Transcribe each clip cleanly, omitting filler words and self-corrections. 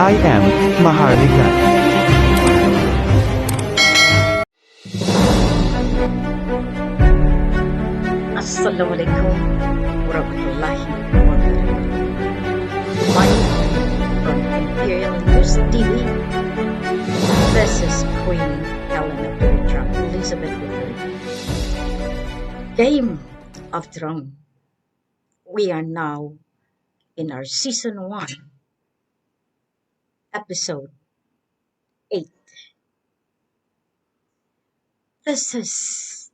I am Maharlika. Assalamualaikum warahmatullahi wabarakatuh. Live from Imperial News TV, this is Queen Helena Georgia Elizabeth III. Game of Thrones. We are now in our Season 1, Episode 8. This is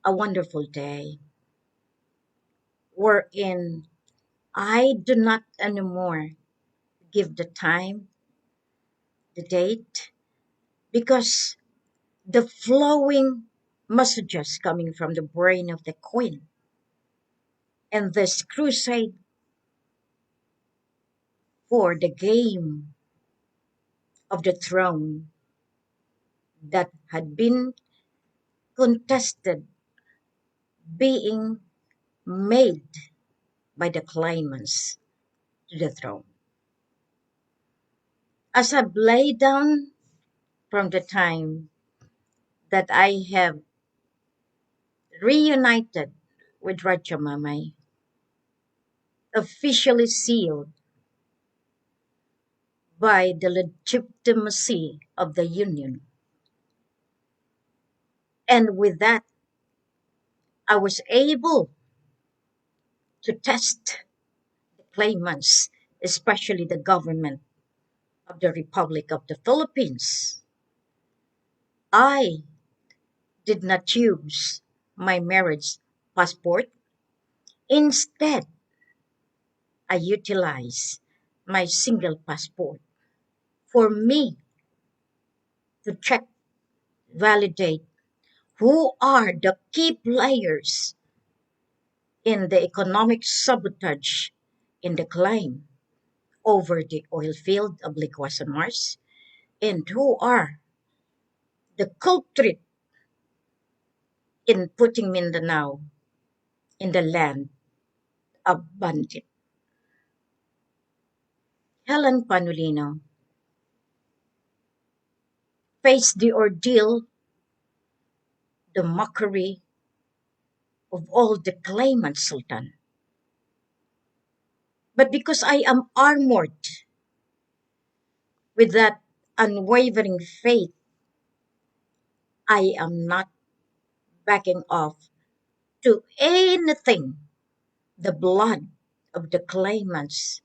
a wonderful day wherein I do not anymore give the time, the date, because the flowing messages coming from the brain of the queen and this crusade for the game of the throne that had been contested being made by the claimants to the throne. As I've laid down from the time that I have reunited with Raja Mamay, officially sealed by the legitimacy of the union. And with that, I was able to test the claimants, especially the government of the Republic of the Philippines. I did not use my marriage passport. Instead, I utilized my single passport for me to check, validate who are the key players in the economic sabotage in the claim over the oil field of Liquids and Mars, and who are the culprit in putting Mindanao in the land of bandit. Helen Panulino faced the ordeal, the mockery of all the claimants, Sultan. But because I am armored with that unwavering faith, I am not backing off to anything the blood of the claimants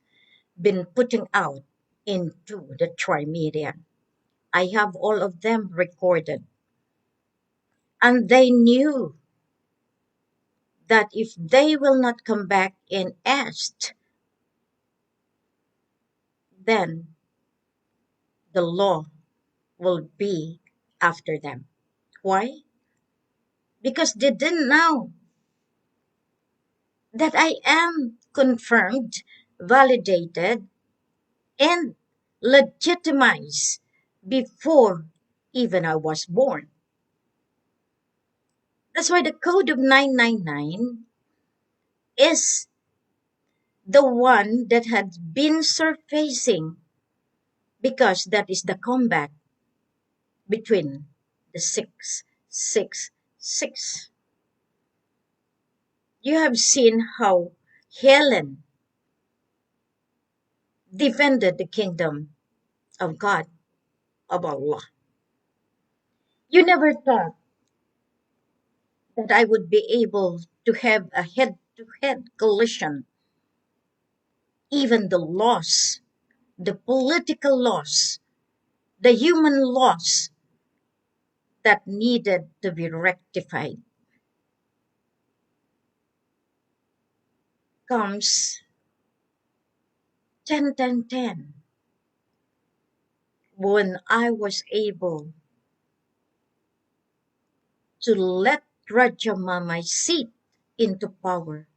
been putting out into the trimedia. I have all of them recorded. And they knew that if they will not come back and ask, then the law will be after them. Why? Because they didn't know that I am confirmed, validated, and legitimized before even I was born. That's why the Code of 999 is the one that had been surfacing, because that is the combat between the 666. You have seen how Helen defended the kingdom of God, of Allah. You never thought that I would be able to have a head-to-head collision. Even the laws, the political laws, the human laws that needed to be rectified comes 10-10-10 when I was able to let Raja Mamay sit into power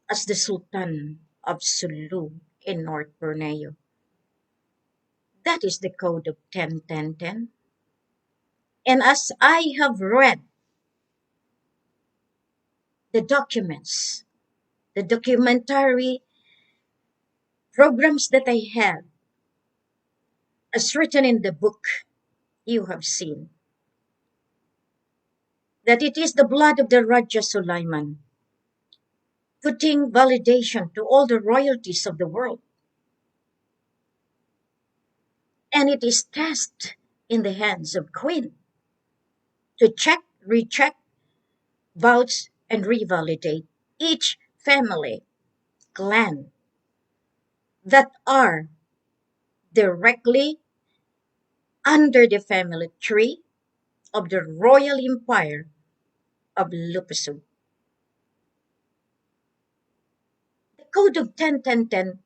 as the Sultan of Sulu in North Borneo. That is the code of 10-10-10. And as I have read the documents, the documentary programs that I had, as written in the book you have seen, that it is the blood of the Raja Sulaiman, putting validation to all the royalties of the world. And it is cast in the hands of Queen to check, recheck, vouch, and revalidate each family, clan that are directly under the family tree of the royal empire of Lupasu. The Code of 10-10-10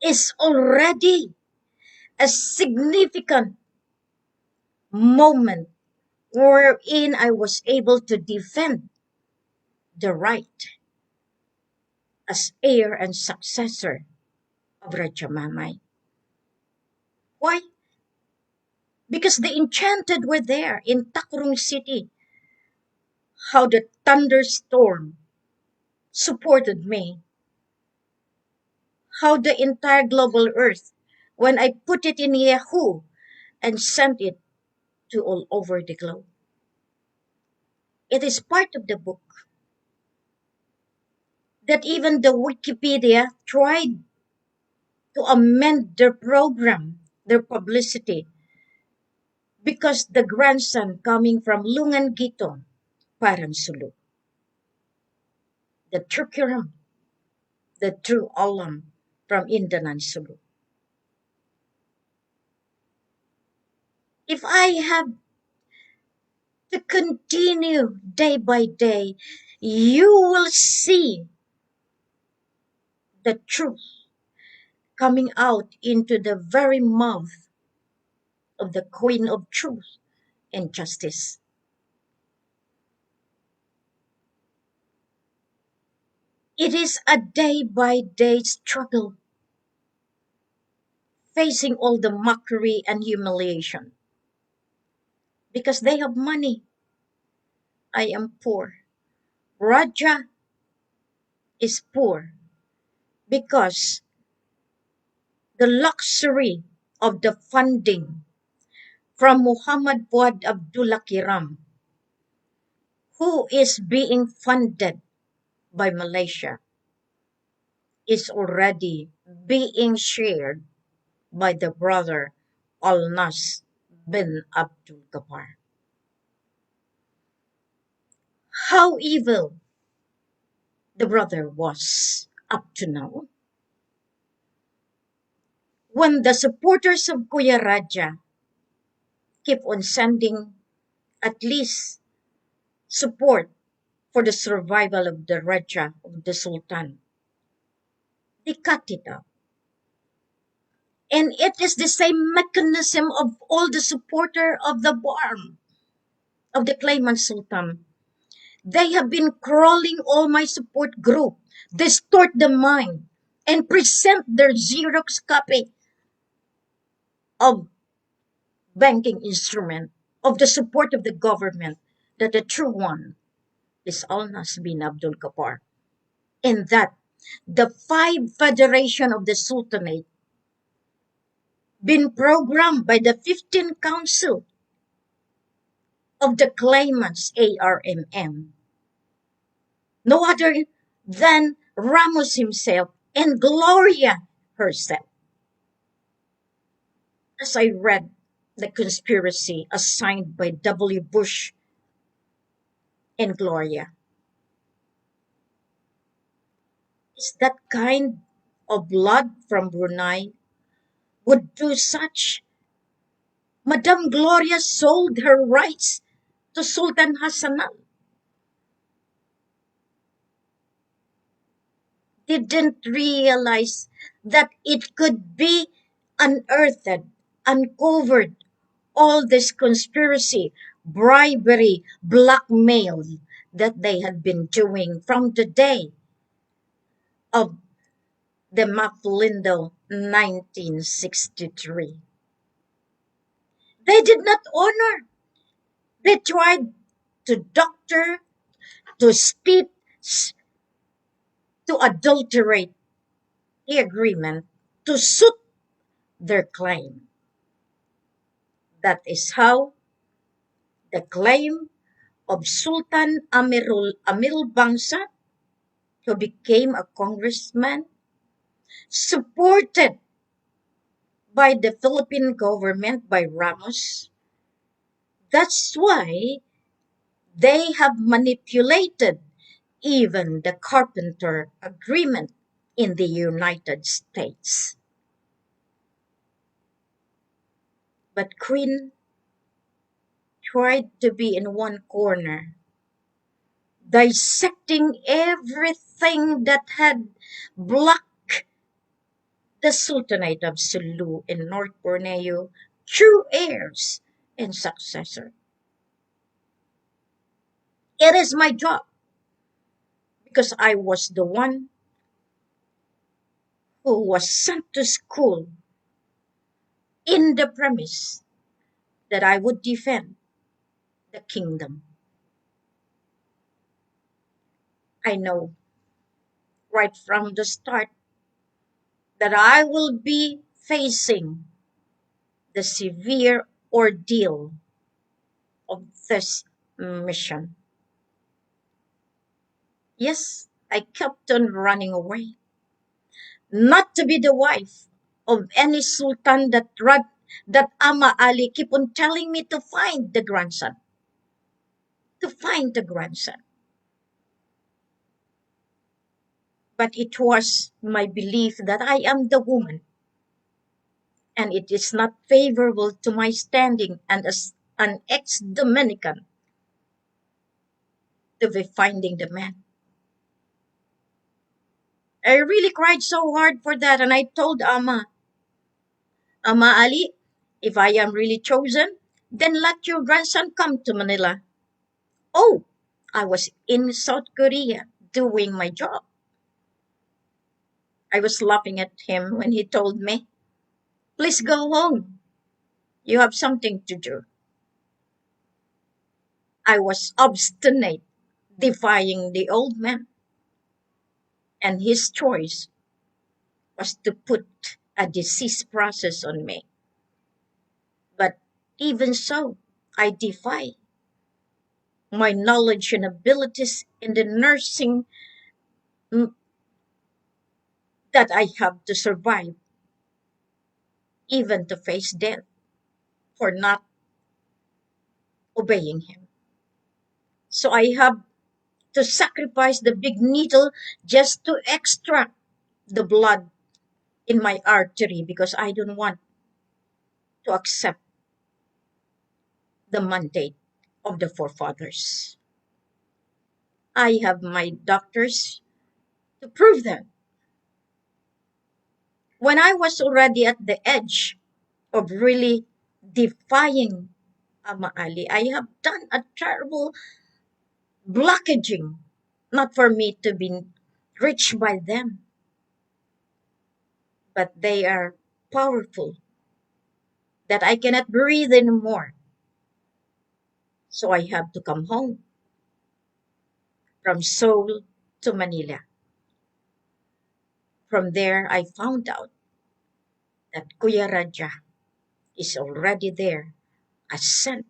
is already a significant moment wherein I was able to defend the right as heir and successor of Raja Mamay. Why? Because the enchanted were there in Takrung City. How the thunderstorm supported me. How the entire global earth, when I put it in Yahoo and sent it to all over the globe. It is part of the book that even the Wikipedia tried to amend their program, their publicity, because the grandson coming from Lungan Gito, parang Sulu, the true Kiram, the true Alam from Indanan Sulu. If I have to continue day by day, you will see the truth coming out into the very mouth of the Queen of Truth and Justice. It is a day by day struggle, facing all the mockery and humiliation. Because they have money, I am poor. Raja is poor because the luxury of the funding from Muhammad Fuad Abdullah Kiram, who is being funded by Malaysia, is already being shared by the brother Al Nas bin Abdul Ghaffar. How evil the brother was up to now. When the supporters of Kuya Raja keep on sending at least support for the survival of the Raja, of the Sultan, they cut it out. And it is the same mechanism of all the supporter of the Barm, of the claimant Sultan. They have been crawling all my support group, distort the mind, and present their Xerox copy of banking instrument of the support of the government, that the true one is Alnas bin Abdul Ghaffar. And that the five federation of the Sultanate been programmed by the 15 Council of the claimants ARMM. No other than Ramos himself and Gloria herself. As I read the conspiracy assigned by W. Bush and Gloria, is that kind of blood from Brunei would do such? Madame Gloria sold her rights to Sultan Hassanal. Didn't realize that it could be unearthed, uncovered, all this conspiracy, bribery, blackmail that they had been doing from the day of the Maplindo 1963. They did not honor. They tried to doctor, to spit, to adulterate the agreement, to suit their claim. That is how the claim of Sultan Amil Bangsa, who became a congressman, supported by the Philippine government, by Ramos. That's why they have manipulated even the Carpenter Agreement in the United States. But Queen tried to be in one corner, dissecting everything that had blocked the Sultanate of Sulu in North Borneo, true heirs and successor. It is my job because I was the one who was sent to school in the premise that I would defend the kingdom. I know right from the start that I will be facing the severe ordeal of this mission. Yes, I kept on running away, not to be the wife of any sultan that Ama Ali keep on telling me to find the grandson, to find the grandson. But it was my belief that I am the woman, and it is not favorable to my standing and as an ex-Dominican to be finding the man. I really cried so hard for that, and I told Ama Ali, if I am really chosen, then let your grandson come to Manila. Oh, I was in South Korea doing my job. I was laughing at him when he told me, please go home. You have something to do. I was obstinate, defying the old man, and his choice was to put a disease process on me. But even so, I defy my knowledge and abilities in the nursing mm, that I have to survive, even to face death for not obeying him. So I have to sacrifice the big needle just to extract the blood in my artery because I don't want to accept the mandate of the forefathers. I have my doctors to prove that. When I was already at the edge of really defying Ama Ali, I have done a terrible blockaging, not for me to be reached by them, but they are powerful that I cannot breathe anymore. So I have to come home from Seoul to Manila. From there, I found out that Kuya Raja is already there, as sent.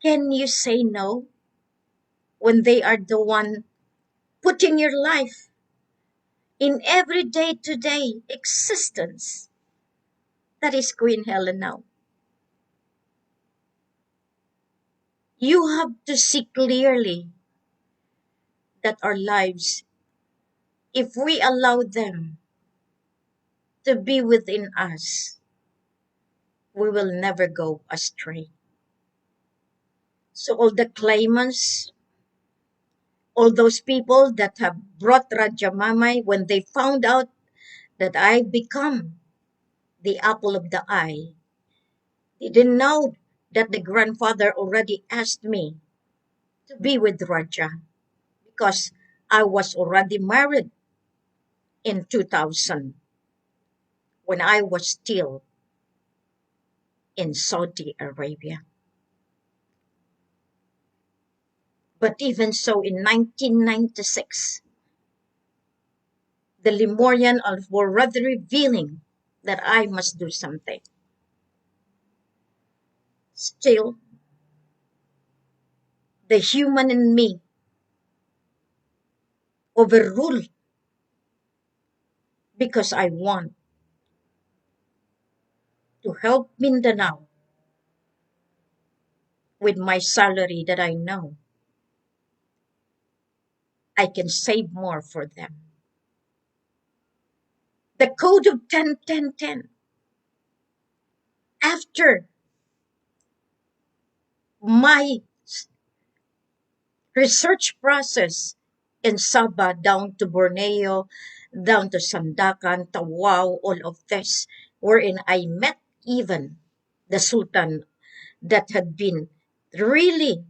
Can you say no when they are the one putting your life in every day-to-day existence? That is Queen Helen now. You have to see clearly that our lives, if we allow them to be within us, we will never go astray. So all the claimants, all those people that have brought Raja Mamay, when they found out that I become the apple of the eye, they didn't know that the grandfather already asked me to be with Raja because I was already married in 2000 when I was still in Saudi Arabia. But even so, in 1996, the Lemurian were rather revealing that I must do something. Still, the human in me overruled because I want to help Mindanao with my salary that I know I can save more for them. The code of 10-10-10. After my research process in Sabah down to Borneo, down to Sandakan, Tawau, all of this, wherein I met even the Sultan that had been really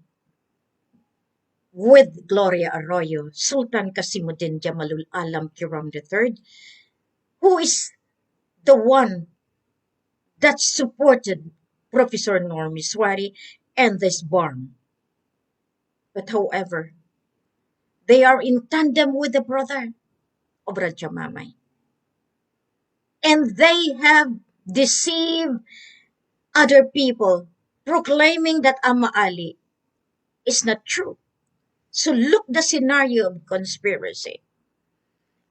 with Gloria Arroyo, Sultan Kasimuddin Jamalul Alam Kiram III, who is the one that supported Professor Norm Miswari and this barn. But however, they are in tandem with the brother of Raja Mamay. And they have deceived other people, proclaiming that Ama Ali is not true. So look the scenario of conspiracy.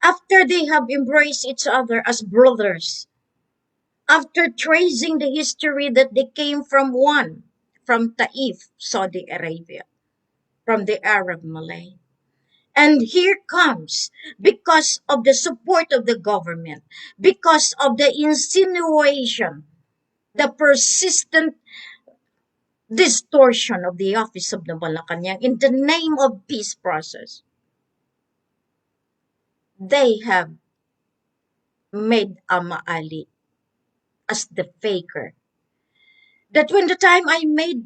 After they have embraced each other as brothers, after tracing the history that they came from one, from Taif, Saudi Arabia, from the Arab Malay. And here comes, because of the support of the government, because of the insinuation, the persistent distortion of the office of the Malacanang in the name of peace process, they have made Ama Ali as the faker. That when the time I made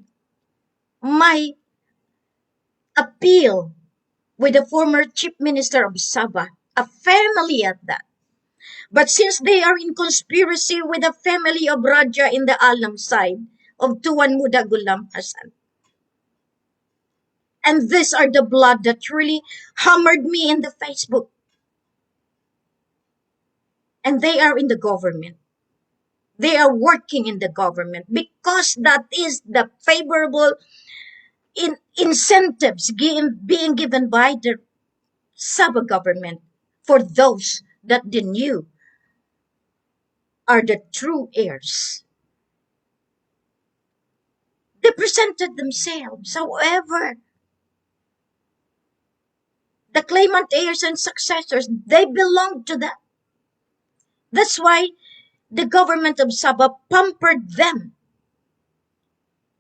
my appeal with the former chief minister of Sabah, a family at that, but since they are in conspiracy with the family of Raja in the Alam side of Tuan Muda Gulam Hasan, and these are the blood that really hammered me in the Facebook, and they are in the government. They are working in the government because that is the favorable incentives being given by the Sabah government for those that they knew are the true heirs. They presented themselves. However, the claimant heirs and successors, they belong to that. That's why the government of Sabah pampered them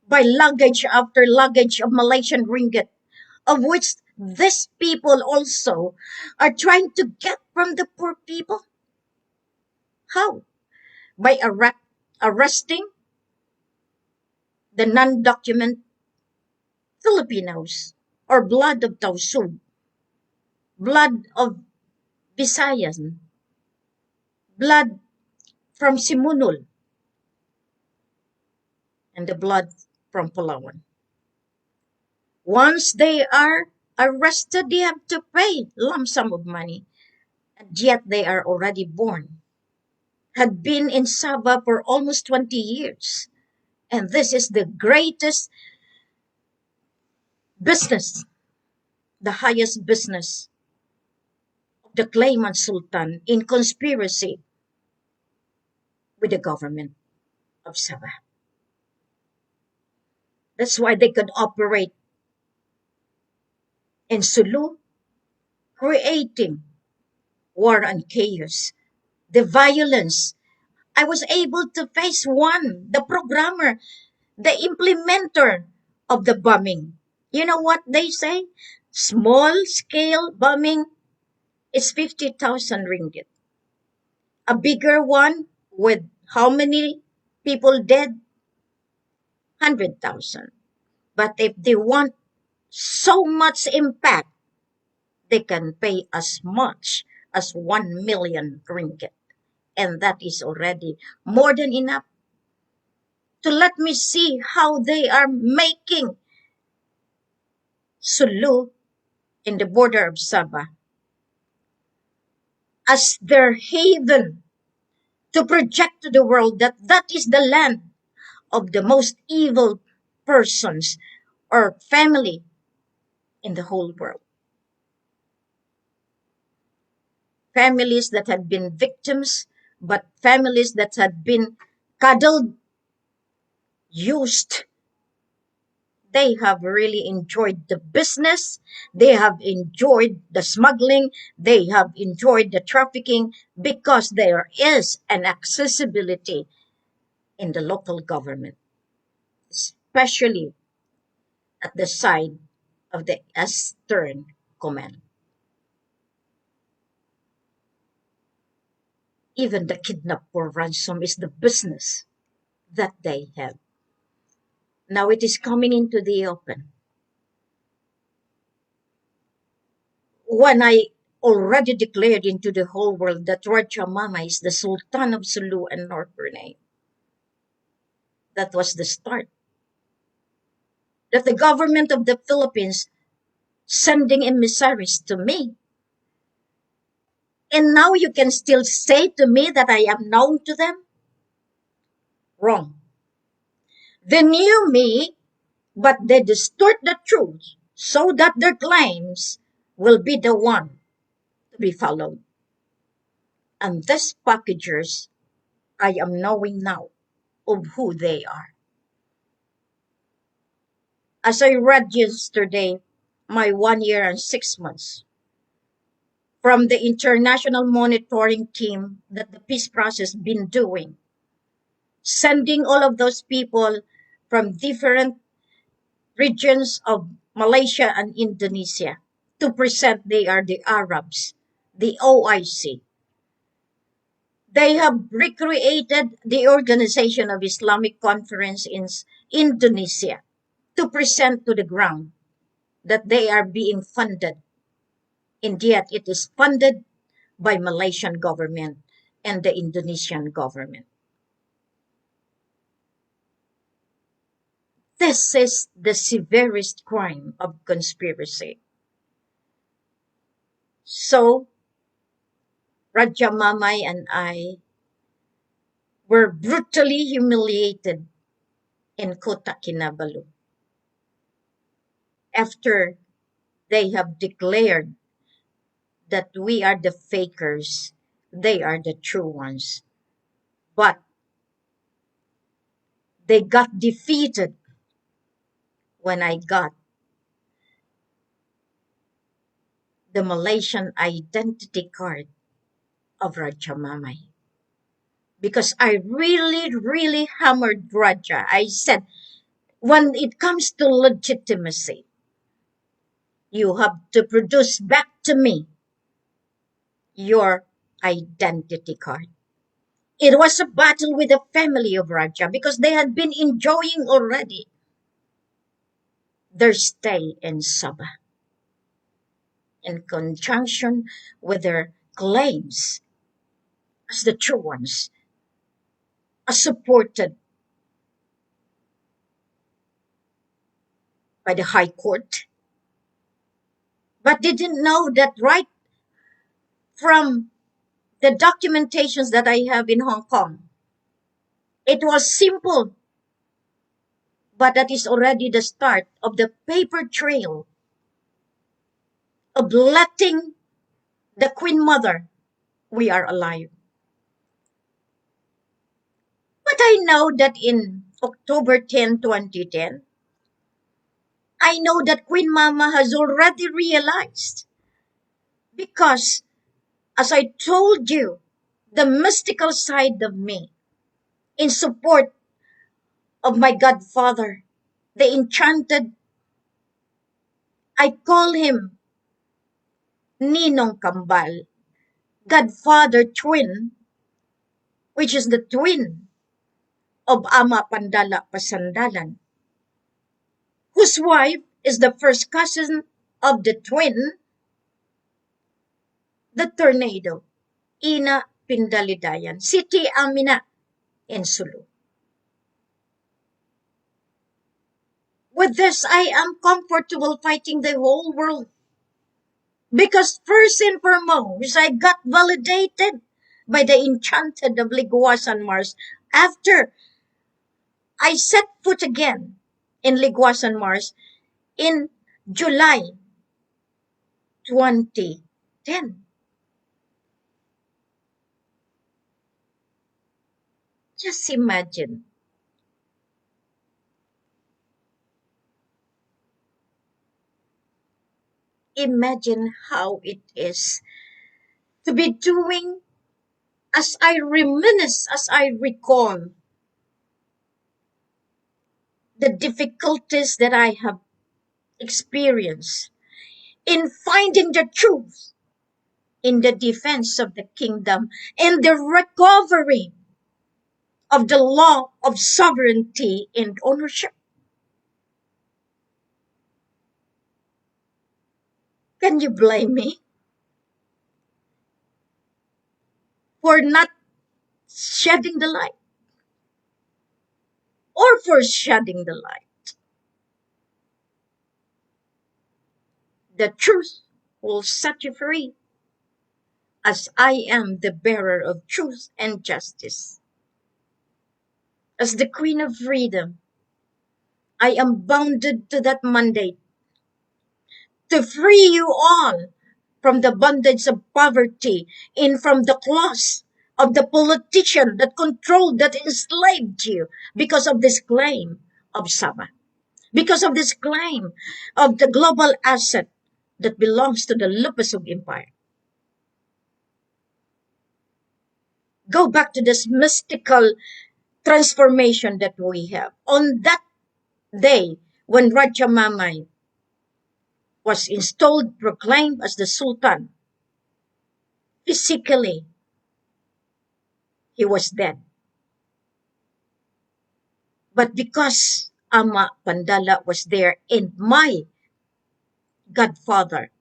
by luggage after luggage of Malaysian ringgit, of which these people also are trying to get from the poor people. How? By arresting the non-document Filipinos, or blood of Tausug, blood of Visayan, blood from Simunul, and the blood from Palawan. Once they are arrested, they have to pay lump sum of money, and yet they are already born, had been in Sabah for almost 20 years. And this is the greatest business, the highest business of the claimant Sultan in conspiracy with the government of Sabah. That's why they could operate in Sulu, creating war and chaos, the violence. I was able to face one, the programmer, the implementer of the bombing. You know what they say? Small scale bombing is 50,000 ringgit. A bigger one with how many people dead? 100,000. But if they want so much impact, they can pay as much as 1 million ringgit. And that is already more than enough to let me see how they are making Sulu in the border of Sabah as their haven to project to the world that that is the land of the most evil persons or family in the whole world. Families that had been victims, but families that had been cuddled, used. They have really enjoyed the business. They have enjoyed the smuggling. They have enjoyed the trafficking because there is an accessibility in the local government, especially at the side of the Eastern Command. Even the kidnap for ransom is the business that they have. Now it is coming into the open. When I already declared into the whole world that Raja Mama is the Sultan of Sulu and North Borneo, that was the start. That the government of the Philippines sending emissaries to me. And now you can still say to me that I am known to them? Wrong. They knew me, but they distort the truth so that their claims will be the one to be followed. And these packagers, I am knowing now of who they are. As I read yesterday, my 1 year and 6 months from the international monitoring team that the peace process been doing, sending all of those people from different regions of Malaysia and Indonesia to present they are the Arabs, the OIC. They have recreated the Organization of Islamic Conference in Indonesia to present to the ground that they are being funded. And yet it is funded by Malaysian government and the Indonesian government. This is the severest crime of conspiracy. So, Raja Mamay and I were brutally humiliated in Kota Kinabalu after they have declared that we are the fakers, they are the true ones. But they got defeated when I got the Malaysian identity card of Raja Mamay. Because I really, really hammered Raja. I said, when it comes to legitimacy, you have to produce back to me your identity card. It was a battle with the family of Raja because they had been enjoying already their stay in Sabah in conjunction with their claims as the true ones, as supported by the High Court. But they didn't know that right from the documentations that I have in Hong Kong, it was simple, but that is already the start of the paper trail of letting the Queen Mother, we are alive. But I know that in October 10, 2010, I know that Queen Mama has already realized because, as I told you, the mystical side of me in support of my godfather, the enchanted, I call him Ninong Kambal, godfather twin, which is the twin of Ama Pandala Pasandalan, whose wife is the first cousin of the twin, the tornado, Ina Pindalidayan, Siti Amina in Sulu. With this, I am comfortable fighting the whole world Because first and foremost, I got validated by the enchanted of Liguasan Mars after I set foot again in Liguasan Mars in July 2010. Just imagine. Imagine how it is to be doing, as I reminisce, as I recall the difficulties that I have experienced in finding the truth in the defense of the kingdom and the recovery of the law of sovereignty and ownership. Can you blame me for not shedding the light or for shedding the light? The truth will set you free, as I am the bearer of truth and justice. As the Queen of Freedom, I am bounded to that mandate to free you all from the bondage of poverty and from the claws of the politician that controlled, that enslaved you because of this claim of Sabbath, because of this claim of the global asset that belongs to the Lupasug Empire. Go back to this mystical transformation that we have. On that day, when Raja Mamay was installed, proclaimed as the Sultan, physically, he was dead. But because Ama Pandala was there and my godfather,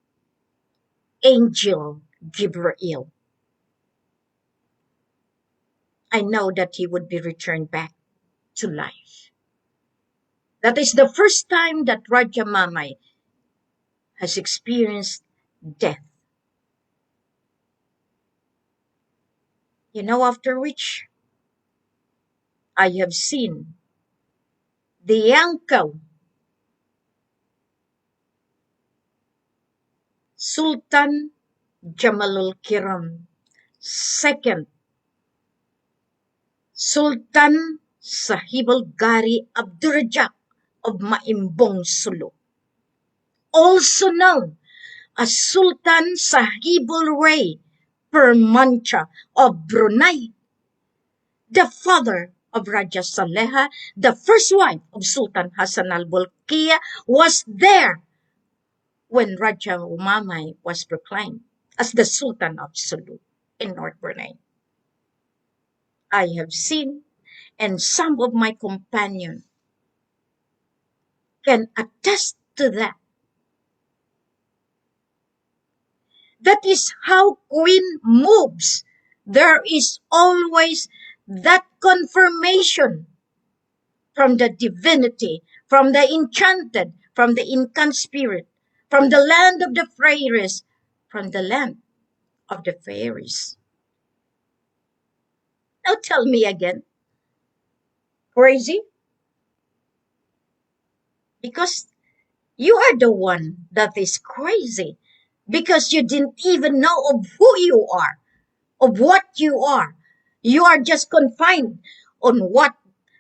Angel Gabriel, I know that he would be returned back to life. That is the first time that Raja Mamay has experienced death. You know, after which I have seen the uncle, Sultan Jamalul Kiram, second Sultan Sahibul Gari Abdurrajak of Maimbong Sulu, also known as Sultan Sahibul Ray Permancha of Brunei, the father of Raja Saleha, the first wife of Sultan Hassan al-Bolkiah, was there when Raja Umamay was proclaimed as the Sultan of Sulu in North Brunei. I have seen, and some of my companions can attest to that. That is how Queen moves. There is always that confirmation from the divinity, from the enchanted, from the incant spirit, from the land of the fairies, from the land of the fairies. Now tell me again, crazy? Because you are the one that is crazy. Because you didn't even know of who you are, of what you are. You are just confined on what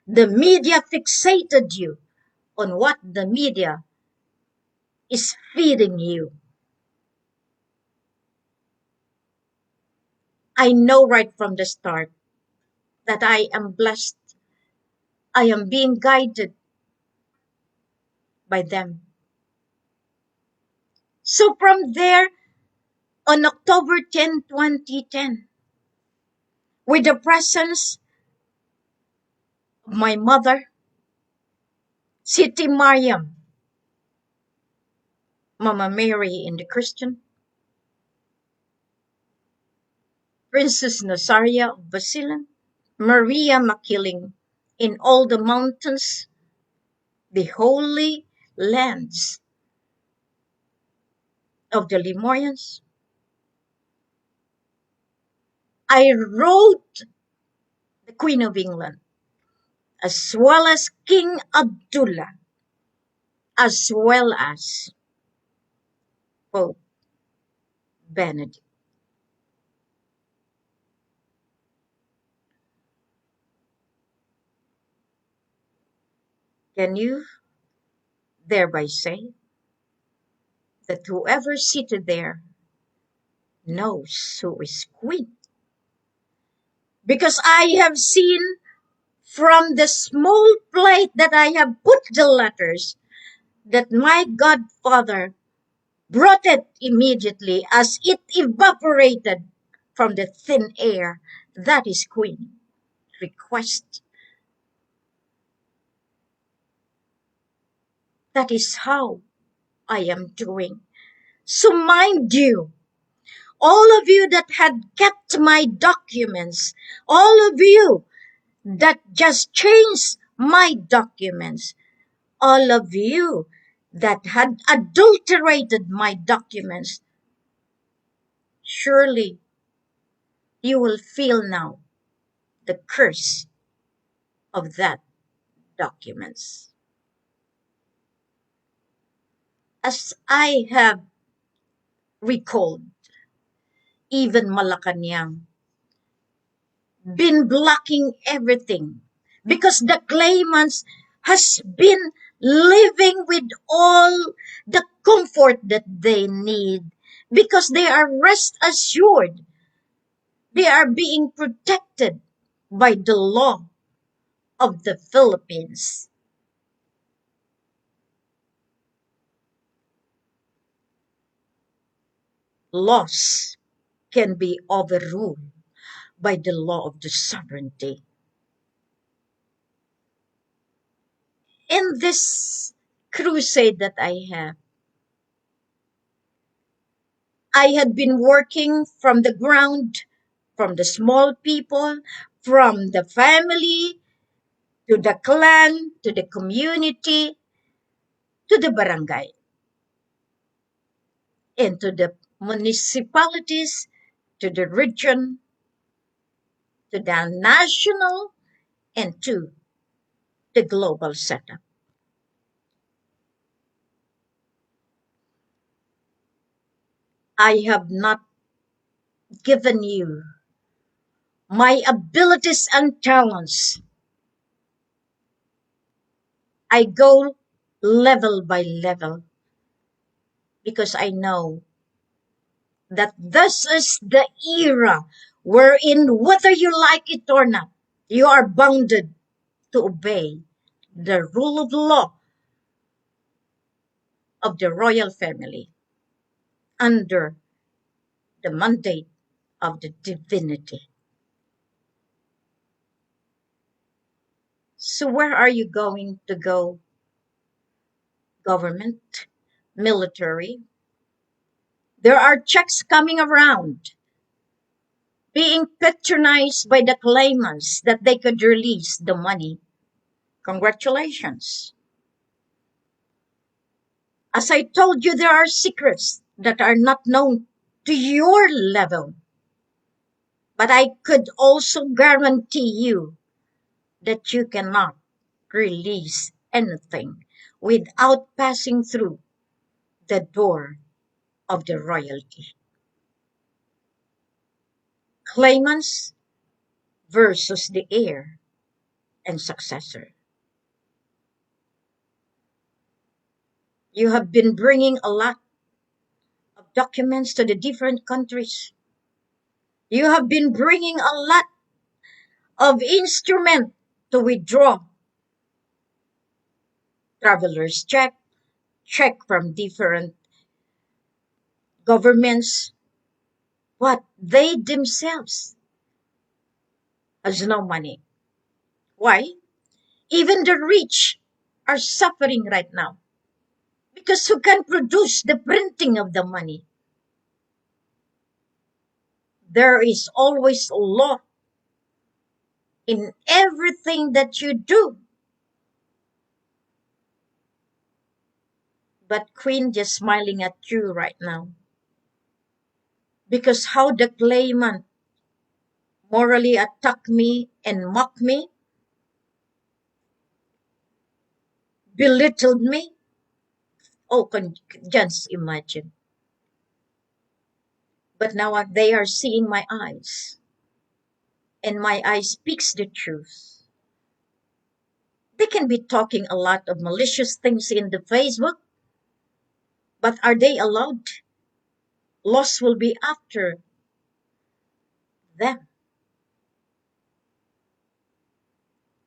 the media fixated you, on what the media is feeding you. I know right from the start that I am blessed. I am being guided by them. So from there, on October 10, 2010, with the presence of my mother, Siti Mariam, Mama Mary in the Christian, Princess Nazaria of Basilan, Maria Makiling, in all the mountains, the holy lands of the Limoyans. I wrote the Queen of England, as well as King Abdullah, as well as Pope Benedict. Can you thereby say that whoever seated there knows who is Queen? Because I have seen from the small plate that I have put the letters that my godfather brought it immediately as it evaporated from the thin air. That is Queen. Request. That is how I am doing. So mind you, all of you that had kept my documents, all of you that just changed my documents, all of you that had adulterated my documents, surely you will feel now the curse of that documents. As I have recalled, even Malacanang been blocking everything because the claimants has been living with all the comfort that they need because they are rest assured they are being protected by the law of the Philippines. Laws can be overruled by the law of the sovereignty. In this crusade that I had been working from the ground, from the small people, from the family, to the clan, to the community, to the barangay, and to the municipalities, to the region, to the national, and to the global setup. I have not given you my abilities and talents. I go level by level because I know that this is the era wherein, whether you like it or not, you are bounded to obey the rule of law of the royal family under the mandate of the divinity. So where are you going to go? Government, military? There are checks coming around being patronized by the claimants that they could release the money. Congratulations. As I told you, there are secrets that are not known to your level. But I could also guarantee you that you cannot release anything without passing through the door of the royalty. Claimants versus the heir and successor. You have been bringing a lot of documents to the different countries. You have been bringing a lot of instrument to withdraw travelers check from different governments, but they themselves has no money. Why? Even the rich are suffering right now because who can produce the printing of the money? There is always a law in everything that you do. But Queen just smiling at you right now Because how the claimant morally attack me and mock me, belittled me. Oh, just imagine. But now they are seeing my eyes, and my eyes speaks the truth. They can be talking a lot of malicious things in the Facebook, but are they allowed? Loss will be after them.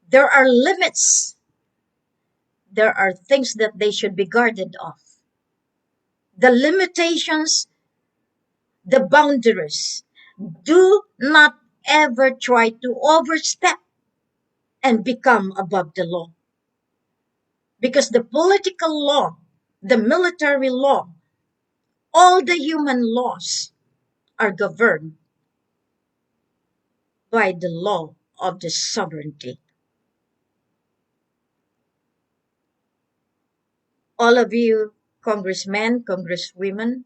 There are limits. There are things that they should be guarded of. The limitations, the boundaries. Do not ever try to overstep and become above the law. Because the political law, the military law, all the human laws are governed by the law of the sovereignty. All of you, congressmen, congresswomen,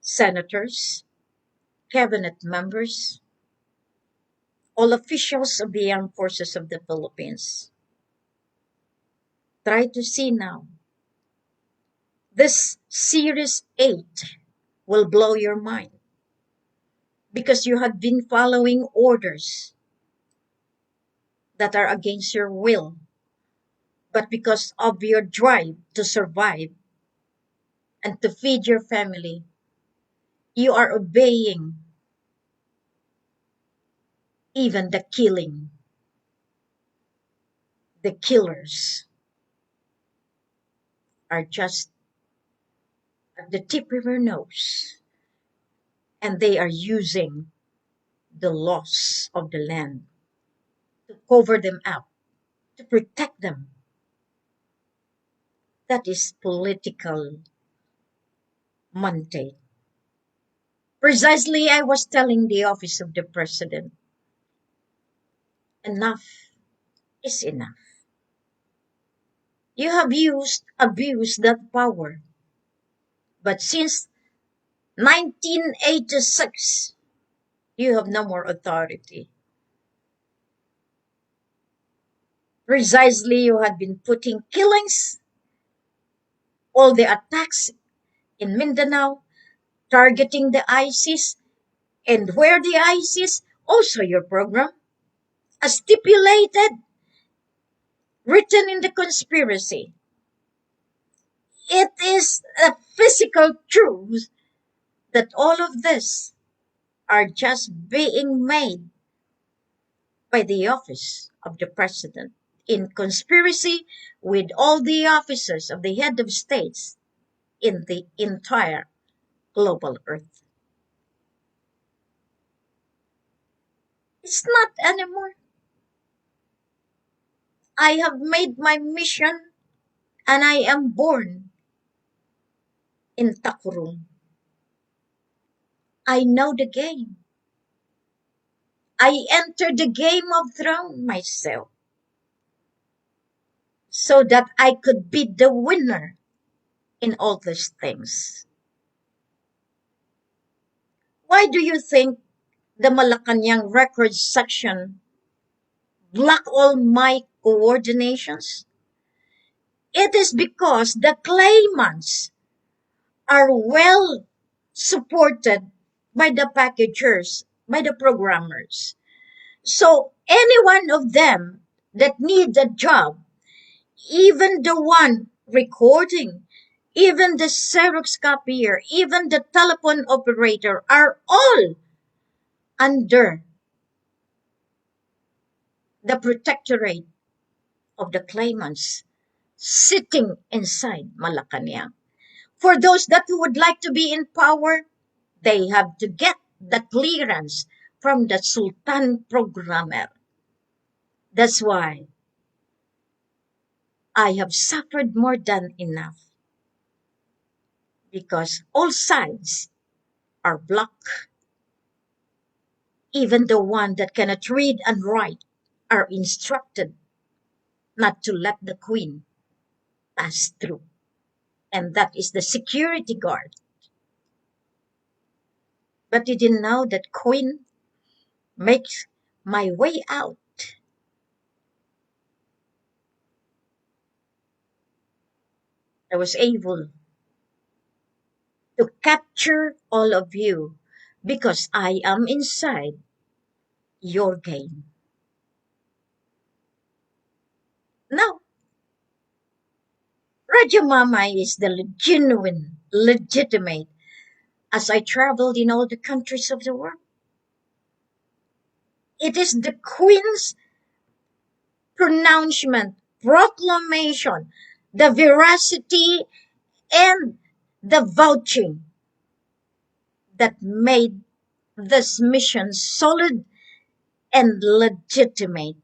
senators, cabinet members, all officials of the armed forces of the Philippines, try to see now. This Series 8 will blow your mind because you have been following orders that are against your will, but because of your drive to survive and to feed your family, you are obeying even the killing. The killers are just at the tip of your nose, and they are using the loss of the land to cover them up, to protect them. That is political mandate. Precisely, I was telling the office of the president, enough is enough. You have abused that power. But since 1986, you have no more authority. Precisely, you had been putting killings, all the attacks in Mindanao, targeting the ISIS, and where the ISIS, also your program, as stipulated, written in the conspiracy. It is a physical truth that all of this are just being made by the office of the president in conspiracy with all the officers of the head of states in the entire global earth. It's not anymore. I have made my mission and I am born in Takurung. I know the game. I entered the game of throne myself so that I could be the winner in all these things. Why do you think the Malacanang records section block all my coordinations? It is because the claimants are well supported by the packagers, by the programmers. So any one of them that need a job, even the one recording, even the Xerox copier, even the telephone operator are all under the protectorate of the claimants sitting inside Malacanang. For those that would like to be in power, they have to get the clearance from the Sultan programmer. That's why I have suffered more than enough because all sides are blocked. Even the one that cannot read and write are instructed not to let the queen pass through. And that is the security guard. But did you know that Queen makes my way out? I was able to capture all of you because I am inside your game. Now, Raja Mama is the genuine, legitimate as I traveled in all the countries of the world. It is the Queen's pronouncement, proclamation, the veracity, and the vouching that made this mission solid and legitimate.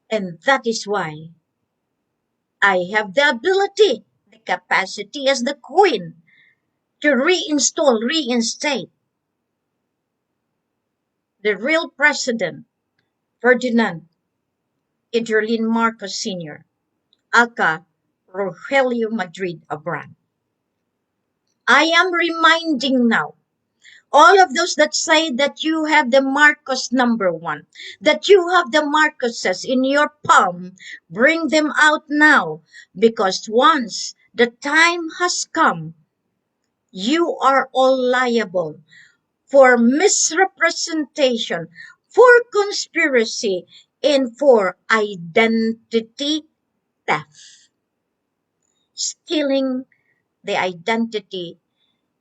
And that is why I have the ability, the capacity as the Queen to reinstate the real President, Ferdinand Idrolin Marcos Sr., aka Rogelio Madrid Abran. I am reminding now all of those that say that you have the Marcos number one, that you have the Marcoses in your palm, bring them out now, because once the time has come, you are all liable for misrepresentation, for conspiracy, and for identity theft. Stealing the identity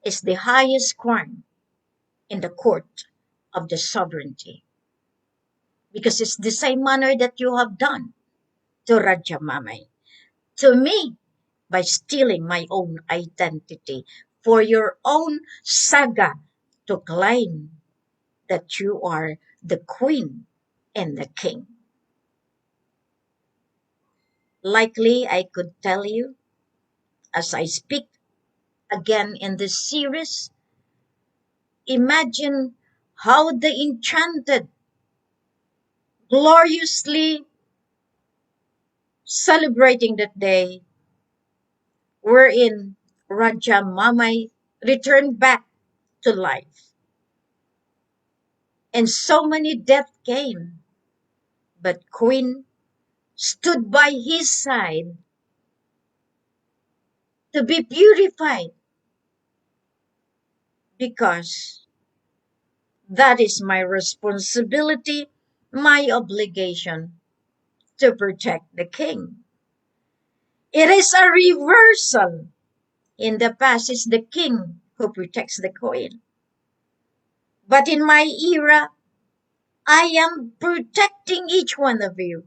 is the highest crime in the court of the sovereignty, because it's the same manner that you have done to Raja Mamay, to me, by stealing my own identity for your own saga to claim that you are the queen and the king. Likely, I could tell you, as I speak again in this series, imagine how the enchanted, gloriously celebrating that day, wherein Raja Mamay returned back to life. And so many death came, but Queen stood by his side to be purified, because that is my responsibility, my obligation to protect the king. It is a reversal. In the past, it's the king who protects the queen. But in my era, I am protecting each one of you.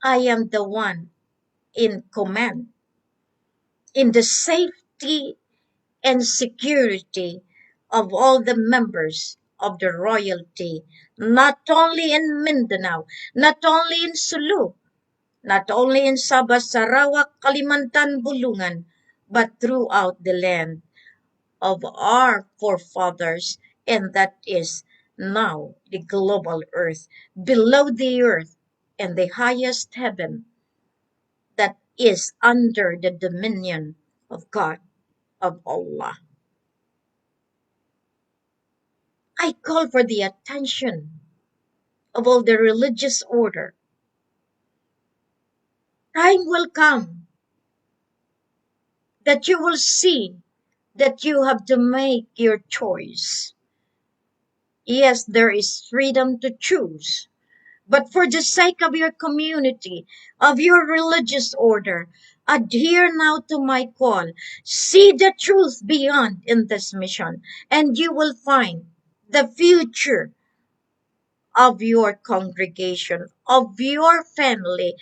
I am the one in command, in the safety and security of all the members of the royalty, not only in Mindanao, not only in Sulu, not only in Sabah, Sarawak, Kalimantan, Bulungan, but throughout the land of our forefathers, and that is now the global earth, below the earth, and the highest heaven that is under the dominion of God, of Allah. I call for the attention of all the religious order. Time will come that you will see that you have to make your choice. Yes, there is freedom to choose, but for the sake of your community, of your religious order, adhere now to my call. See the truth beyond in this mission, and you will find the future of your congregation, of your family,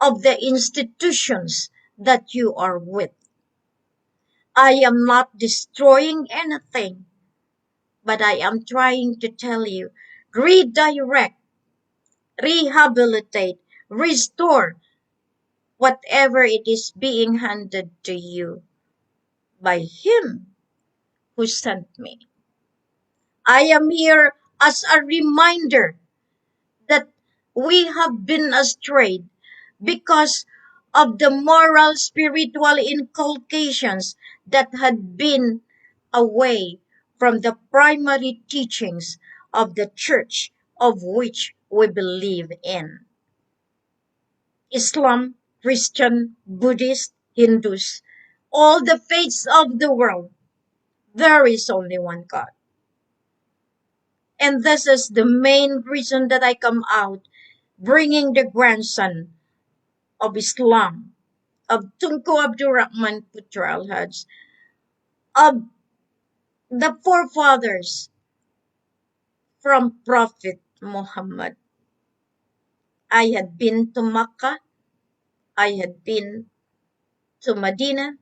of the institutions that you are with. I am not destroying anything, but I am trying to tell you, redirect, rehabilitate, restore whatever it is being handed to you by Him who sent me. I am here as a reminder that we have been astray because of the moral, spiritual inculcations that had been away from the primary teachings of the church of which we believe in. Islam, Christian, Buddhist, Hindus, all the faiths of the world, there is only one God. And this is the main reason that I come out bringing the grandson of Islam, of Tunku Abdurrahman Putra al-Hajj, of the forefathers from Prophet Muhammad. I had been to Makkah, I had been to Medina,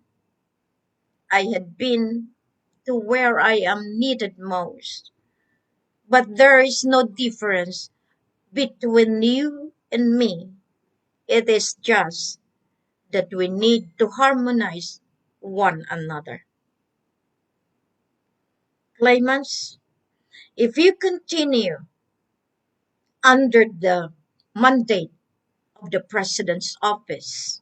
I had been to where I am needed most. But there is no difference between you and me. It is just that we need to harmonize one another. Claimants, if you continue under the mandate of the President's office,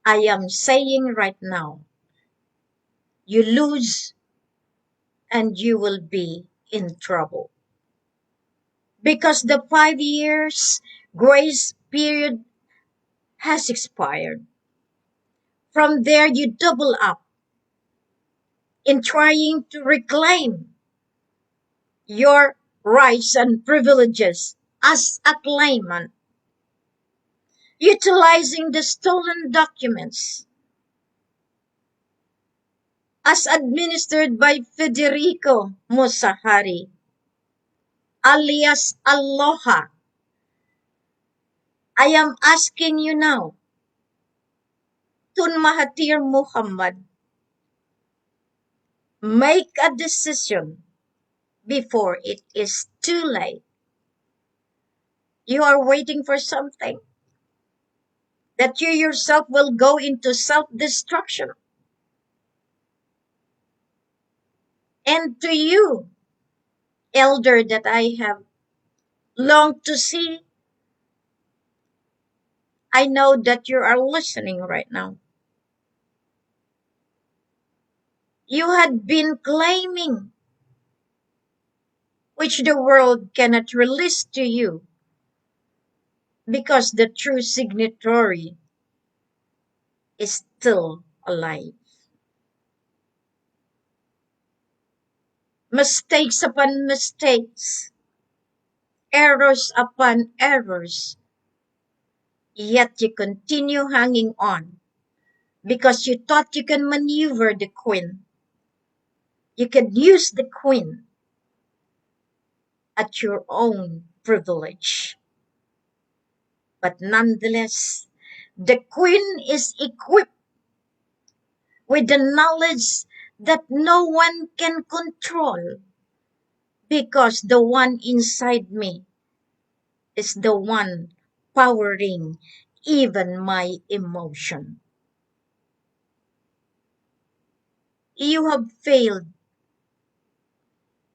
I am saying right now, you lose and you will be in trouble. Because the 5 years grace period has expired. From there, you double up in trying to reclaim your rights and privileges as a claimant, utilizing the stolen documents as administered by Federico Musahari, alias Aloha. I am asking you now, Tun Mahathir Muhammad, make a decision before it is too late. You are waiting for something that you yourself will go into self-destruction. And to you, elder that I have longed to see, I know that you are listening right now. You had been claiming which the world cannot release to you because the true signatory is still alive. Mistakes upon mistakes, errors upon errors, yet you continue hanging on because you thought you can maneuver the queen. You can use the queen at your own privilege. But nonetheless, the queen is equipped with the knowledge that no one can control because the one inside me is the one powering even my emotion. You have failed.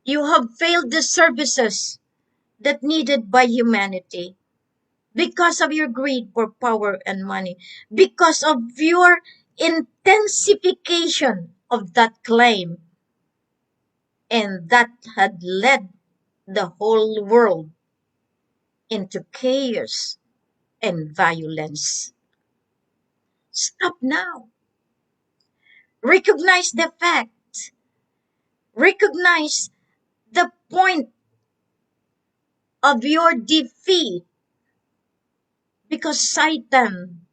You have failed the services that needed by humanity because of your greed for power and money, because of your intensification of that claim, and that had led the whole world into chaos and violence. Stop now. Recognize the fact. Recognize the point of your defeat because Satan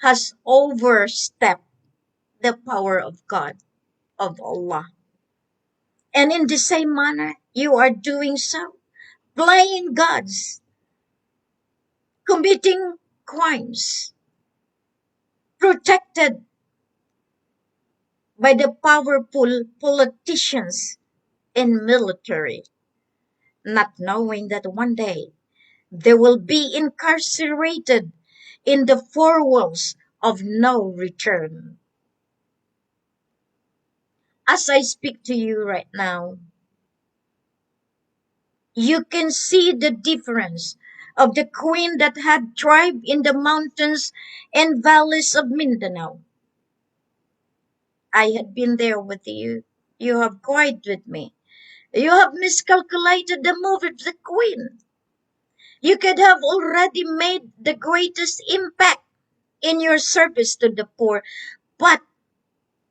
has overstepped the power of God, of Allah. And in the same manner, you are doing so, playing gods, committing crimes, protected by the powerful politicians and military, not knowing that one day they will be incarcerated in the four walls of no return. As I speak to you right now, you can see the difference of the queen that had thrived in the mountains and valleys of Mindanao I had been there with you. You have cried with me. You have miscalculated the move of the Queen. You could have already made the greatest impact in your service to the poor, but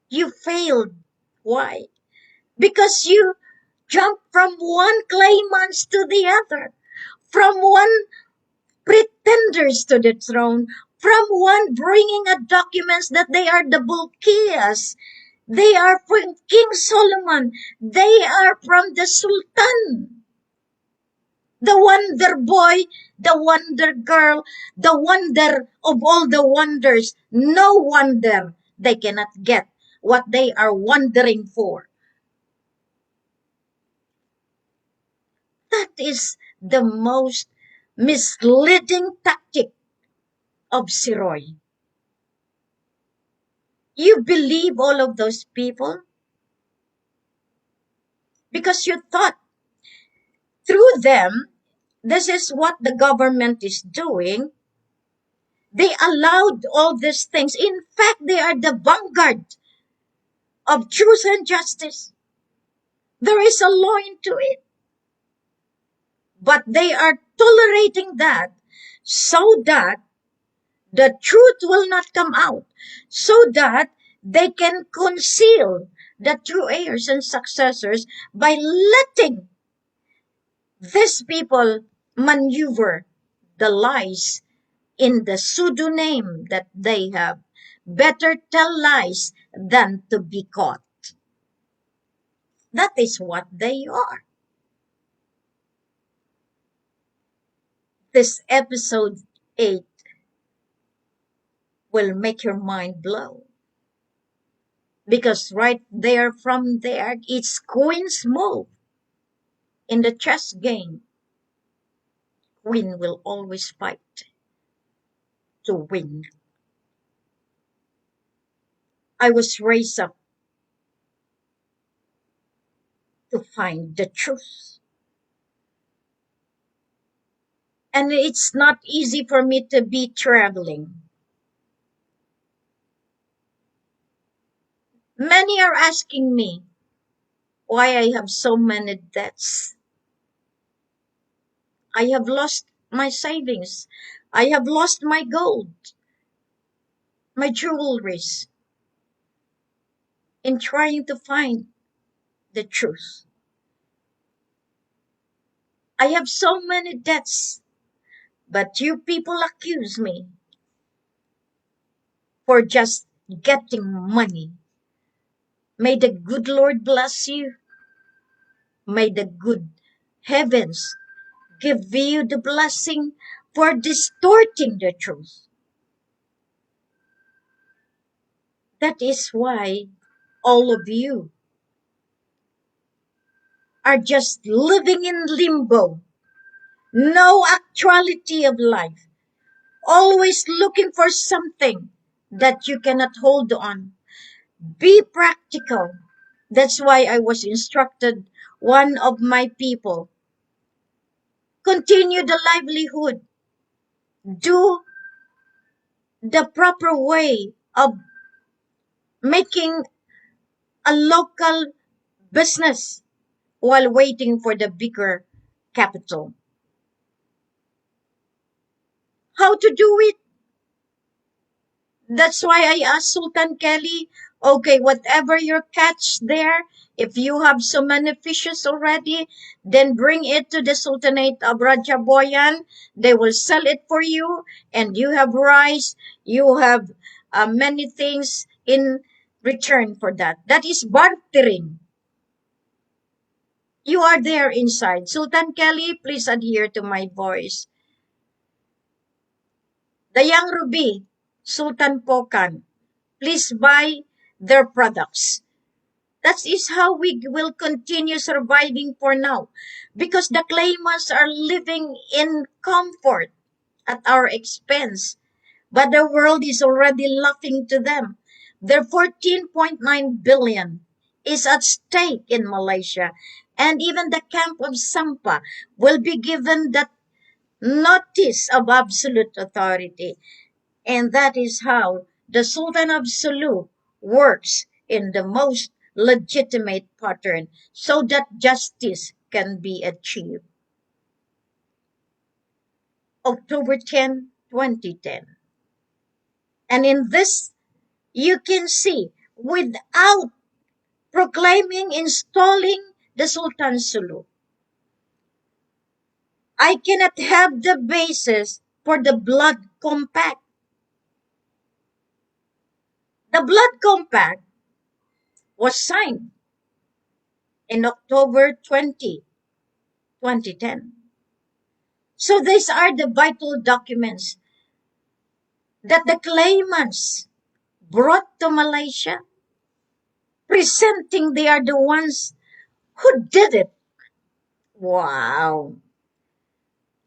you failed. Why? Because you jumped from one claimants to the other, from one pretenders to the throne, from one bringing a documents that they are the Bulkias, they are from King Solomon, they are from the Sultan, the wonder boy, the wonder girl, the wonder of all the wonders. No wonder they cannot get what they are wondering for. That is the most misleading tactic of Siroy. You believe all of those people because you thought through them, this is what the government is doing. They allowed all these things. In fact, they are the vanguard of truth and justice. There is a law into it. But they are tolerating that so that the truth will not come out, so that they can conceal the true heirs and successors by letting these people maneuver the lies in the pseudo name that they have. Better tell lies than to be caught. That is what they are. This episode 8 will make your mind blow. Because right there from there, it's Queen's move. In the chess game, Queen will always fight to win. I was raised up to find the truth. And it's not easy for me to be traveling. Many are asking me why I have so many debts. I have lost my savings. I have lost my gold, my jewelries in trying to find the truth. I have so many debts, but you people accuse me for just getting money. May the good Lord bless you. May the good heavens give you the blessing for distorting the truth. That is why all of you are just living in limbo. No actuality of life. Always looking for something that you cannot hold on. Be practical. That's why I was instructed, one of my people, continue the livelihood. Do the proper way of making a local business while waiting for the bigger capital. How to do it? That's why I asked Sultan Kelly, okay, whatever your catch there, if you have so many fishes already, then bring it to the Sultanate of Rajaboyan. They will sell it for you, and you have rice, you have many things in return for that. That is bartering. You are there inside. Sultan Kelly, please adhere to my voice. The Young Ruby, Sultan Pokan, please buy their products. That is how we will continue surviving for now. Because the claimants are living in comfort at our expense. But the world is already laughing to them. Their 14.9 billion is at stake in Malaysia. And even the camp of Sampa will be given that notice of absolute authority. And that is how the Sultan of Sulu works in the most legitimate pattern so that justice can be achieved. October 10, 2010. And in this, you can see, without proclaiming installing the Sultan Sulu, I cannot have the basis for the blood compact. The blood compact was signed in October 20, 2010. So these are the vital documents that the claimants brought to Malaysia, presenting they are the ones who did it. Wow.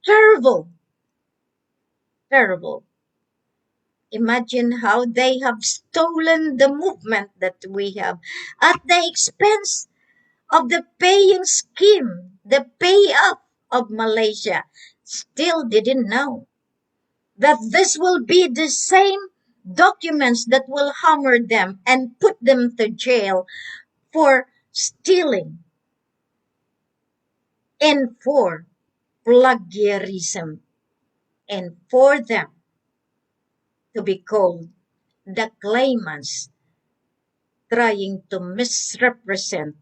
Terrible. Terrible. Imagine how they have stolen the movement that we have at the expense of the paying scheme, the pay up of Malaysia. Still didn't know that this will be the same documents that will hammer them and put them to jail for stealing and for plagiarism, and for them to be called the claimants trying to misrepresent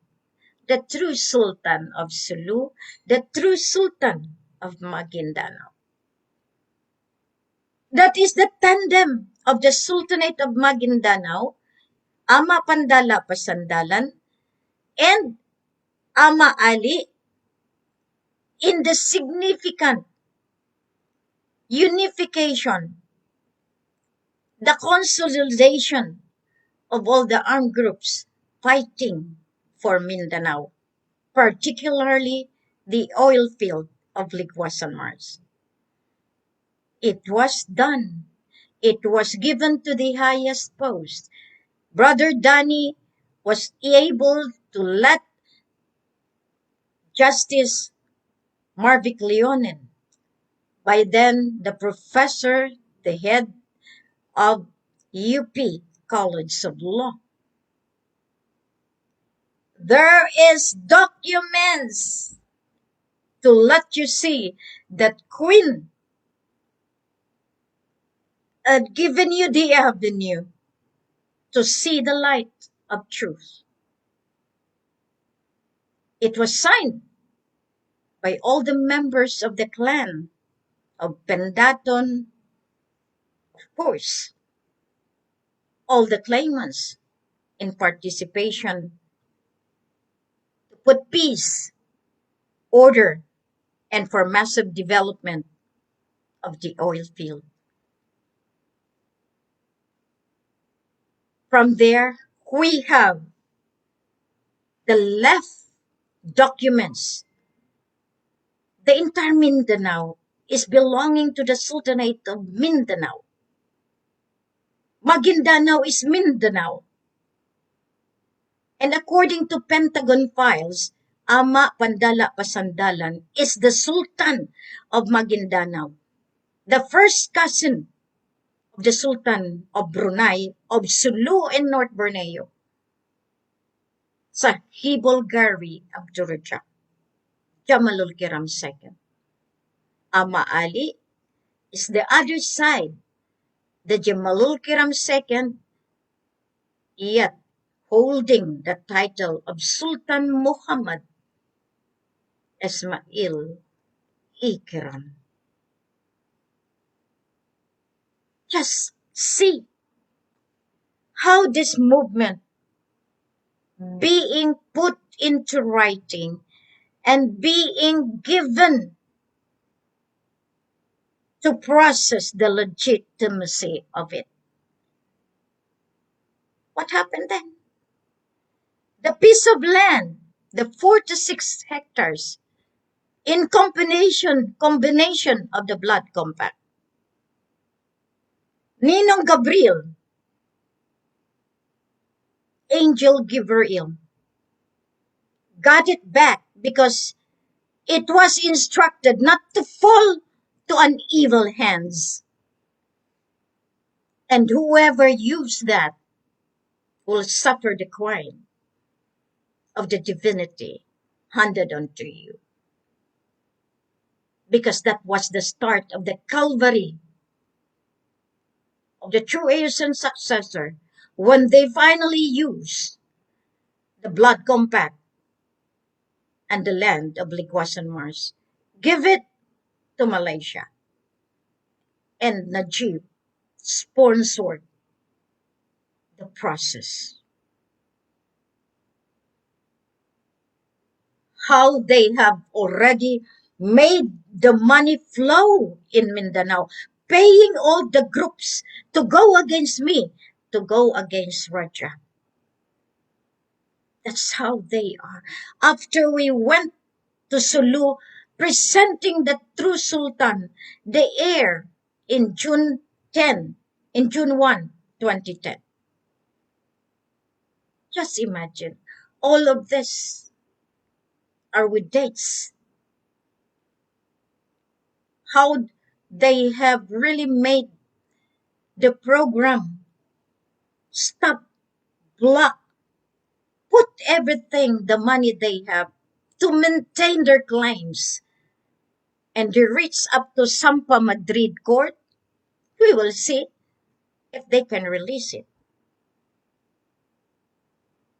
the true Sultan of Sulu, the true Sultan of Maguindanao. That is the tandem of the Sultanate of Maguindanao, Ama Pandala Pasandalan, and Ama Ali in the significant unification, the consolidation of all the armed groups fighting for Mindanao, particularly the oil field of Ligwasan Mars. It was done. It was given to the highest post. Brother Danny was able to let Justice Marvick Leonen, by then the professor, the head of UP College of Law. There is documents to let you see that Queen had given you the avenue to see the light of truth. It was signed by all the members of the clan of Pendaton, of course, all the claimants in participation to put peace, order, and for massive development of the oil field. From there, we have the left documents. The entire Mindanao is belonging to the Sultanate of Mindanao. Maguindanao is Mindanao. And according to Pentagon files, Ama Pandala Pasandalan is the Sultan of Maguindanao, the first cousin of the Sultan of Brunei, of Sulu and North Borneo, Sahibul Gari Abdurrajak, Jamalul Kiram II. Ama Ali is the other side, the Jamalul Kiram II, yet holding the title of Sultan Muhammad Ismail Ikiram. Just see how this movement being put into writing and being given to process the legitimacy of it. What happened then? The piece of land, the 46 hectares, in combination of the blood compact. Ninong Gabriel, Angel Gabriel, got it back because it was instructed not to fall to an evil hands. And whoever used that will suffer the crime of the divinity handed unto you. Because that was the start of the Calvary of the true heirs and successor when they finally use the blood compact and the land of Liguas and Mars. Give it to Malaysia. And Najib sponsored the process. How they have already made the money flow in Mindanao, paying all the groups to go against me, to go against Raja. That's how they are. After we went to Sulu, presenting the true Sultan, the heir, in June 10, in June 1, 2010. Just imagine, all of this are with dates. How they have really made the program stop, block, put everything, the money they have, to maintain their claims. And they reach up to Sampa Madrid court. We will see if they can release it.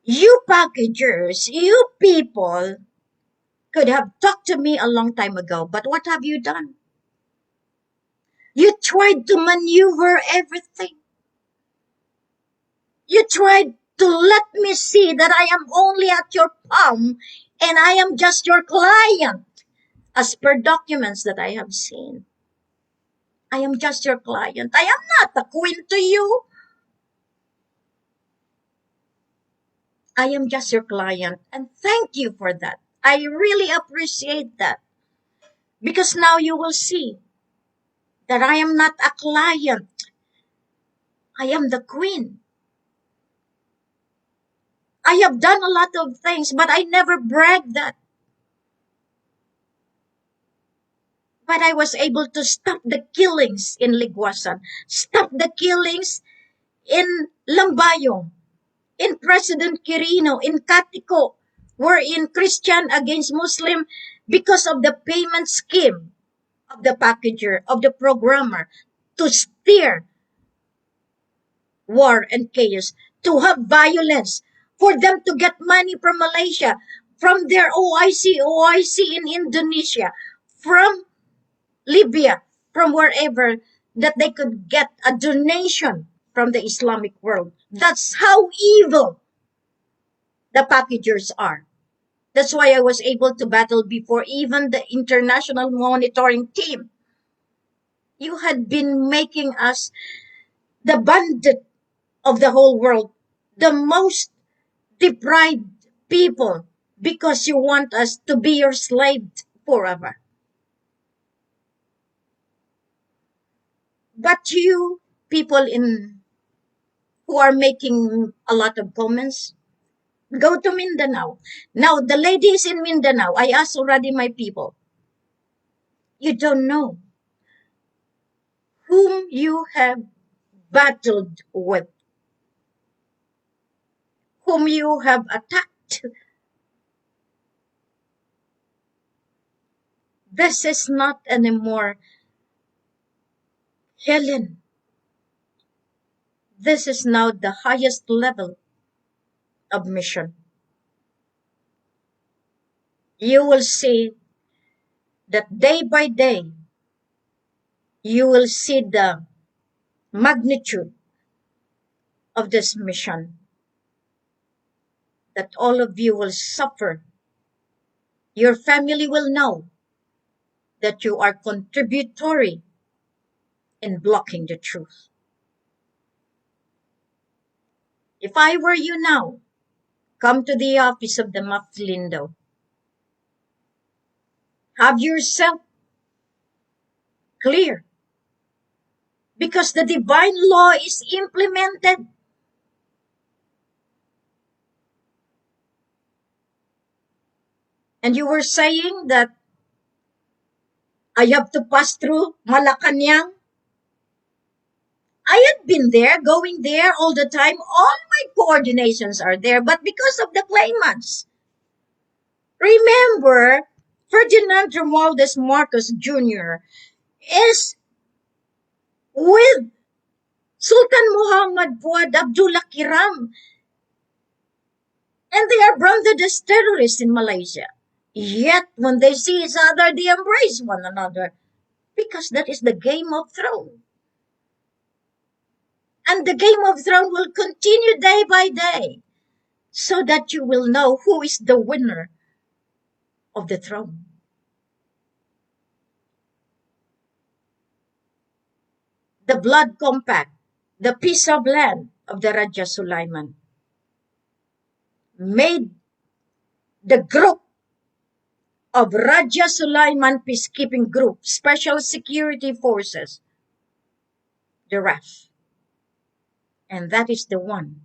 You packagers, you people could have talked to me a long time ago, but what have you done? You tried to maneuver everything. You tried to let me see that I am only at your palm and I am just your client, as per documents that I have seen. I am just your client. I am not a queen to you. I am just your client. And thank you for that. I really appreciate that. Because now you will see that I am not a client. I am the queen. I have done a lot of things, but I never bragged that. But I was able to stop the killings in Liguasan, stop the killings in Lambayong, in President Quirino, in Katico, wherein Christian against Muslim because of the payment scheme of the packager, of the programmer, to steer war and chaos, to have violence, for them to get money from Malaysia, from their OIC in Indonesia, from Libya, from wherever, that they could get a donation from the Islamic world. That's how evil the packagers are. That's why I was able to battle before even the international monitoring team. You had been making us the bandit of the whole world, the most deprived people, because you want us to be your slave forever. But you people in who are making a lot of comments, go to Mindanao. Now, the ladies in Mindanao, I asked already my people, you don't know whom you have battled with, whom you have attacked. This is not anymore Helen. This is now the highest level of mission. You will see that day by day, you will see the magnitude of this mission, that all of you will suffer. Your family will know that you are contributory in blocking the truth. If I were you now, come to the office of the Maflindo. Have yourself clear, because the divine law is implemented. And you were saying that I have to pass through Malacanang. I had been there, going there all the time. All my coordinations are there, but because of the claimants. Remember, Ferdinand Romualdez Marcos Jr. is with Sultan Muhammad Fuad Abdullah Kiram, and they are branded as terrorists in Malaysia. Yet, when they see each other, they embrace one another because that is the Game of Thrones. And the Game of Thrones will continue day by day so that you will know who is the winner of the throne. The blood compact, the piece of land of the Raja Sulaiman made the group of Raja Sulaiman Peacekeeping Group, Special Security Forces, the RAF. And that is the one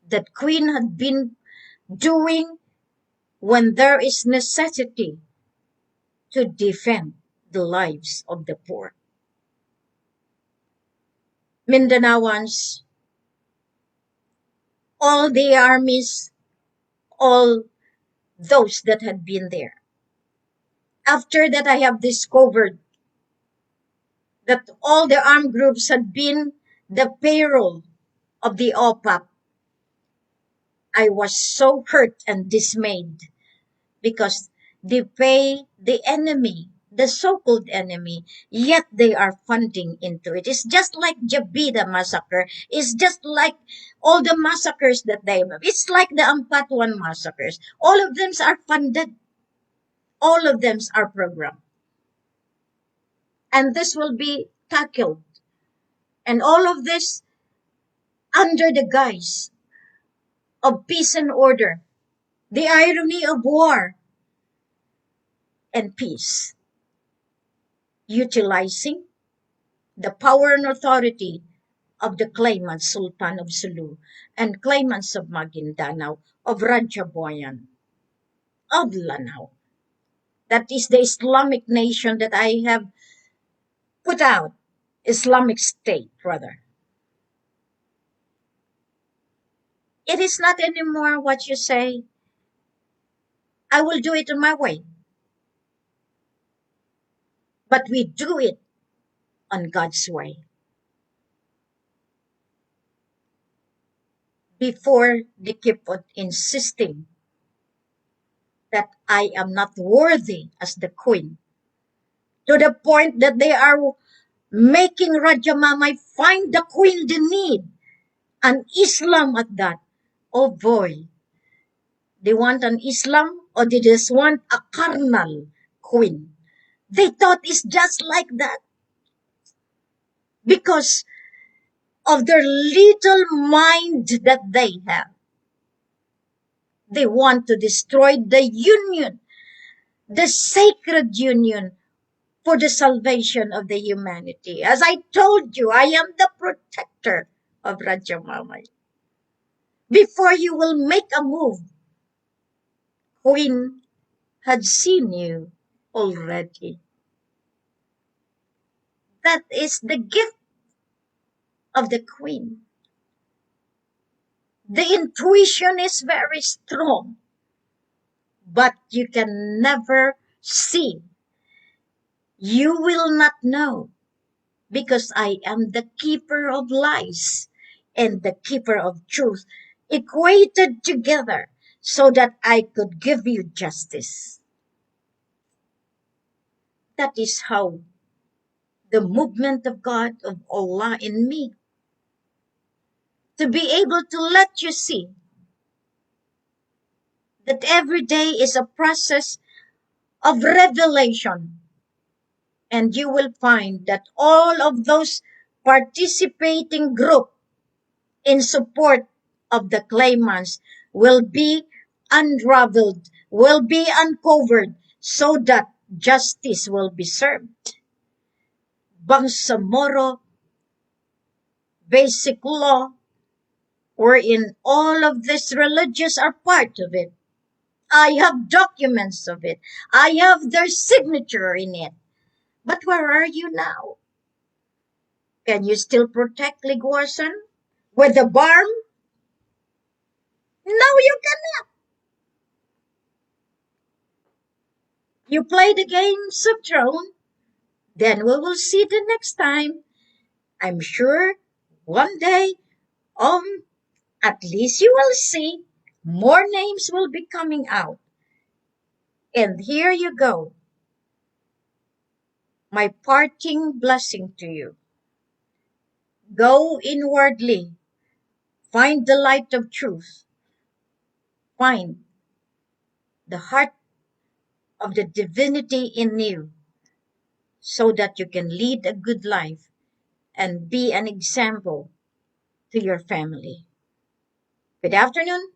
that Queen had been doing when there is necessity to defend the lives of the poor. Mindanaoans, all the armies, all those that had been there. After that, I have discovered that all the armed groups had been the payroll of the OPAP. I was so hurt and dismayed because they pay the enemy, the so-called enemy, yet they are funding into it. It's just like Jabida massacre. It's just like all the massacres that they have. It's like the Ampatuan massacres. All of them are funded. All of them are programmed. And this will be tackled. And all of this under the guise of peace and order. The irony of war and peace. Utilizing the power and authority of the claimant Sultan of Sulu and claimants of Maguindanao, of Rajaboyan, of Lanao. That is the Islamic nation that I have put out, Islamic State, rather. It is not anymore what you say, I will do it in my way. But we do it on God's way. Before they keep on insisting that I am not worthy as the queen, to the point that they are making Raja Mamay find the queen they need, an Islam at that. Oh boy, they want an Islam or they just want a carnal queen. They thought it's just like that because of their little mind that they have. They want to destroy the union, the sacred union for the salvation of the humanity. As I told you, I am the protector of Raja Mamay. Before you will make a move, Queen had seen you already. That is the gift of the Queen. The intuition is very strong, but you can never see. You will not know because I am the keeper of lies and the keeper of truth equated together so that I could give you justice. That is how the movement of God, of Allah in me, to be able to let you see that every day is a process of revelation. And you will find that all of those participating group in support of the claimants will be unraveled, will be uncovered so that justice will be served. Bangsamoro basic law, wherein all of these religious are part of it. I have documents of it. I have their signature in it. But where are you now? Can you still protect Liguasan with the barm? No, you cannot. You play the games of throne, then we will see the next time. I'm sure one day, um, at least you will see more names will be coming out. And here you go, my parting blessing to you. Go inwardly, find the light of truth, find the heart of the divinity in you so that you can lead a good life and be an example to your family. Good afternoon.